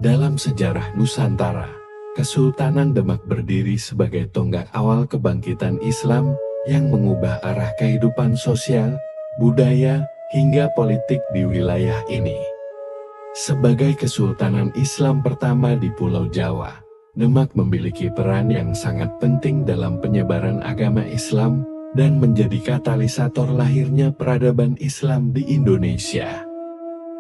Dalam sejarah Nusantara, Kesultanan Demak berdiri sebagai tonggak awal kebangkitan Islam yang mengubah arah kehidupan sosial, budaya, hingga politik di wilayah ini. Sebagai Kesultanan Islam pertama di Pulau Jawa, Demak memiliki peran yang sangat penting dalam penyebaran agama Islam dan menjadi katalisator lahirnya peradaban Islam di Indonesia.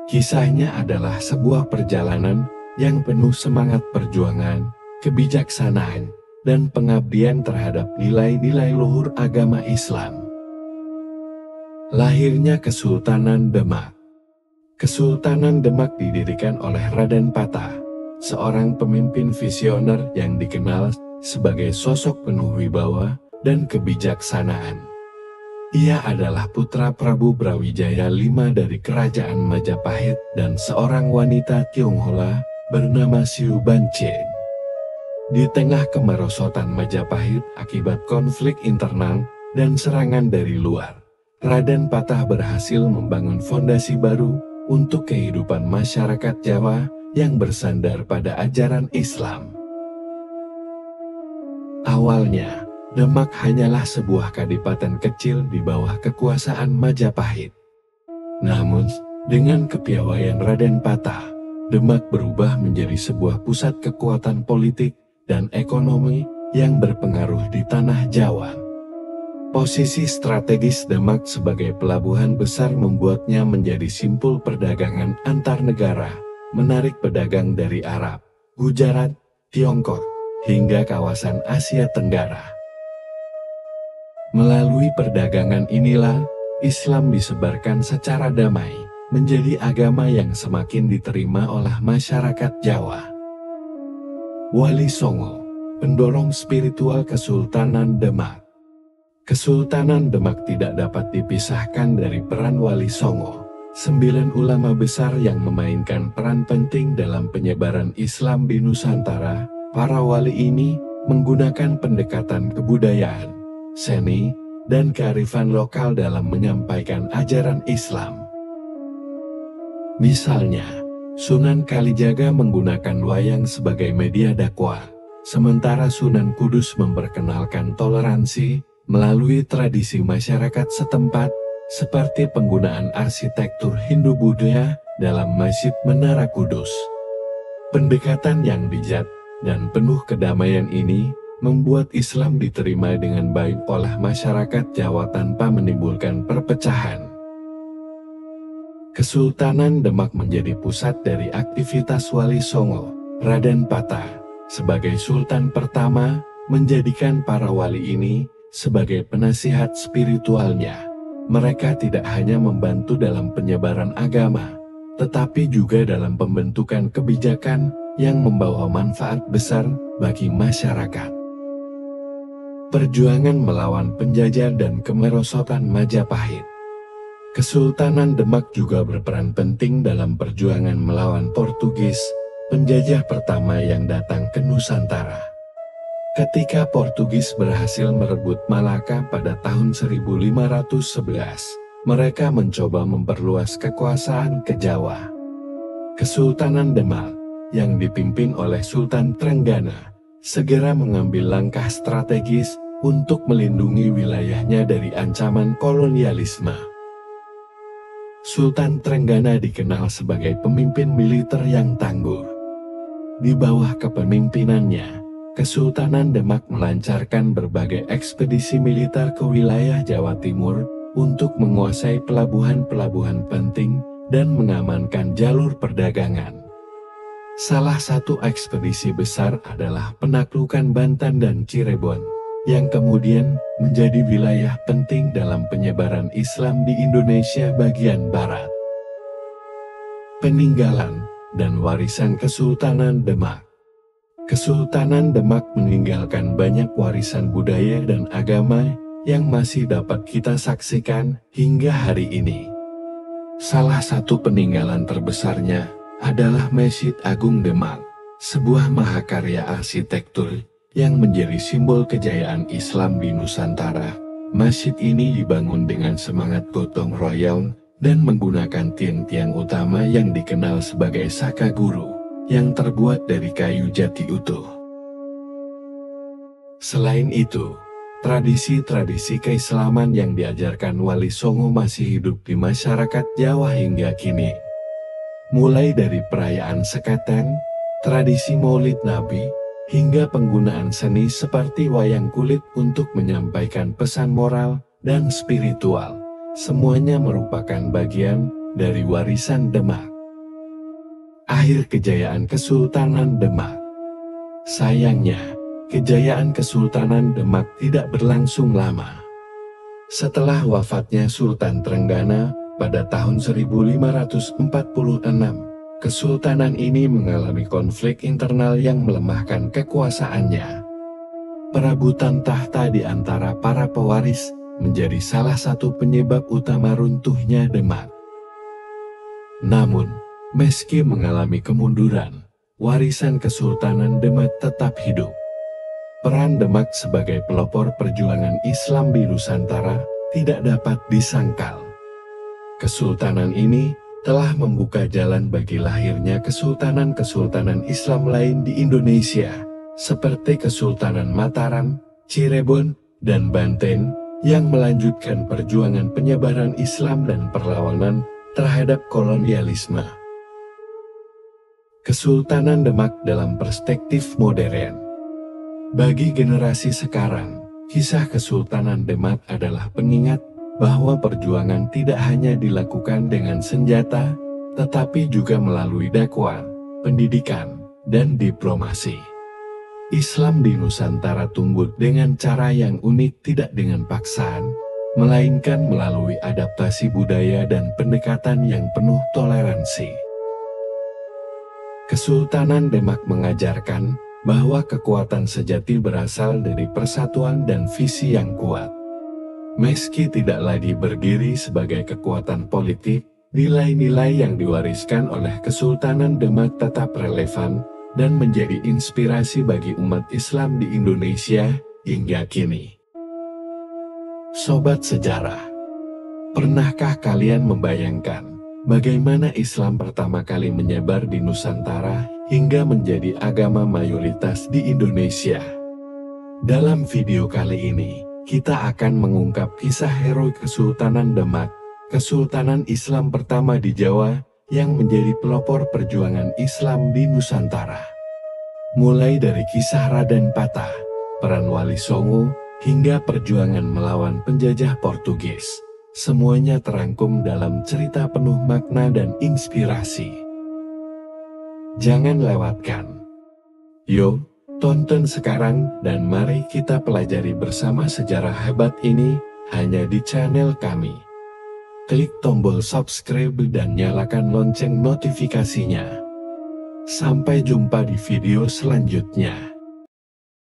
Kisahnya adalah sebuah perjalanan yang penuh semangat perjuangan, kebijaksanaan, dan pengabdian terhadap nilai-nilai luhur agama Islam. Lahirnya Kesultanan Demak. Kesultanan Demak didirikan oleh Raden Patah, seorang pemimpin visioner yang dikenal sebagai sosok penuh wibawa dan kebijaksanaan. Ia adalah putra Prabu Brawijaya V dari Kerajaan Majapahit dan seorang wanita Tionghoa bernama Siu Bancen. Di tengah kemerosotan Majapahit akibat konflik internal dan serangan dari luar, Raden Patah berhasil membangun fondasi baru untuk kehidupan masyarakat Jawa yang bersandar pada ajaran Islam. Awalnya, Demak hanyalah sebuah kadipaten kecil di bawah kekuasaan Majapahit. Namun, dengan kepiawaian Raden Patah, Demak berubah menjadi sebuah pusat kekuatan politik dan ekonomi yang berpengaruh di tanah Jawa. Posisi strategis Demak sebagai pelabuhan besar membuatnya menjadi simpul perdagangan antar negara, menarik pedagang dari Arab, Gujarat, Tiongkok, hingga kawasan Asia Tenggara. Melalui perdagangan inilah, Islam disebarkan secara damai, menjadi agama yang semakin diterima oleh masyarakat Jawa. Wali Songo, pendorong spiritual Kesultanan Demak. Kesultanan Demak tidak dapat dipisahkan dari peran Wali Songo, 9 ulama besar yang memainkan peran penting dalam penyebaran Islam di Nusantara. Para wali ini menggunakan pendekatan kebudayaan, seni, dan kearifan lokal dalam menyampaikan ajaran Islam. Misalnya, Sunan Kalijaga menggunakan wayang sebagai media dakwah, sementara Sunan Kudus memperkenalkan toleransi melalui tradisi masyarakat setempat, seperti penggunaan arsitektur Hindu-Buddha dalam Masjid Menara Kudus. Pendekatan yang bijak dan penuh kedamaian ini membuat Islam diterima dengan baik oleh masyarakat Jawa tanpa menimbulkan perpecahan. Kesultanan Demak menjadi pusat dari aktivitas Wali Songo. Raden Patah, sebagai sultan pertama, menjadikan para wali ini sebagai penasihat spiritualnya. Mereka tidak hanya membantu dalam penyebaran agama, tetapi juga dalam pembentukan kebijakan yang membawa manfaat besar bagi masyarakat. Perjuangan melawan penjajah dan kemerosotan Majapahit. Kesultanan Demak juga berperan penting dalam perjuangan melawan Portugis, penjajah pertama yang datang ke Nusantara. Ketika Portugis berhasil merebut Malaka pada tahun 1511, mereka mencoba memperluas kekuasaan ke Jawa. Kesultanan Demak, yang dipimpin oleh Sultan Trenggana, segera mengambil langkah strategis untuk melindungi wilayahnya dari ancaman kolonialisme. Sultan Trenggana dikenal sebagai pemimpin militer yang tangguh. Di bawah kepemimpinannya, Kesultanan Demak melancarkan berbagai ekspedisi militer ke wilayah Jawa Timur untuk menguasai pelabuhan-pelabuhan penting dan mengamankan jalur perdagangan. Salah satu ekspedisi besar adalah penaklukan Banten dan Cirebon, yang kemudian menjadi wilayah penting dalam penyebaran Islam di Indonesia bagian barat. Peninggalan dan warisan Kesultanan Demak. Kesultanan Demak meninggalkan banyak warisan budaya dan agama yang masih dapat kita saksikan hingga hari ini. Salah satu peninggalan terbesarnya adalah Masjid Agung Demak, sebuah mahakarya arsitektur yang menjadi simbol kejayaan Islam di Nusantara. Masjid ini dibangun dengan semangat gotong royong dan menggunakan tiang-tiang utama yang dikenal sebagai Saka Guru, yang terbuat dari kayu jati utuh. Selain itu, tradisi-tradisi keislaman yang diajarkan Wali Songo masih hidup di masyarakat Jawa hingga kini. Mulai dari perayaan Sekaten, tradisi Maulid Nabi, hingga penggunaan seni seperti wayang kulit untuk menyampaikan pesan moral dan spiritual, semuanya merupakan bagian dari warisan Demak. Akhir kejayaan Kesultanan Demak. Sayangnya, kejayaan Kesultanan Demak tidak berlangsung lama. Setelah wafatnya Sultan Trenggana pada tahun 1546, kesultanan ini mengalami konflik internal yang melemahkan kekuasaannya. Perebutan tahta di antara para pewaris menjadi salah satu penyebab utama runtuhnya Demak. Namun, meski mengalami kemunduran, warisan Kesultanan Demak tetap hidup. Peran Demak sebagai pelopor perjuangan Islam di Nusantara tidak dapat disangkal. Kesultanan ini telah membuka jalan bagi lahirnya kesultanan-kesultanan Islam lain di Indonesia, seperti Kesultanan Mataram, Cirebon, dan Banten, yang melanjutkan perjuangan penyebaran Islam dan perlawanan terhadap kolonialisme. Kesultanan Demak dalam perspektif modern. Bagi generasi sekarang, kisah Kesultanan Demak adalah pengingat bahwa perjuangan tidak hanya dilakukan dengan senjata, tetapi juga melalui dakwah, pendidikan, dan diplomasi. Islam di Nusantara tumbuh dengan cara yang unik, tidak dengan paksaan, melainkan melalui adaptasi budaya dan pendekatan yang penuh toleransi. Kesultanan Demak mengajarkan bahwa kekuatan sejati berasal dari persatuan dan visi yang kuat. Meski tidak lagi berdiri sebagai kekuatan politik, nilai-nilai yang diwariskan oleh Kesultanan Demak tetap relevan dan menjadi inspirasi bagi umat Islam di Indonesia hingga kini. Sobat sejarah, pernahkah kalian membayangkan bagaimana Islam pertama kali menyebar di Nusantara hingga menjadi agama mayoritas di Indonesia? Dalam video kali ini, kita akan mengungkap kisah heroik Kesultanan Demak, Kesultanan Islam pertama di Jawa yang menjadi pelopor perjuangan Islam di Nusantara. Mulai dari kisah Raden Patah, peran Wali Songo, hingga perjuangan melawan penjajah Portugis, semuanya terangkum dalam cerita penuh makna dan inspirasi. Jangan lewatkan. Yuk, tonton sekarang dan mari kita pelajari bersama sejarah hebat ini hanya di channel kami. Klik tombol subscribe dan nyalakan lonceng notifikasinya. Sampai jumpa di video selanjutnya.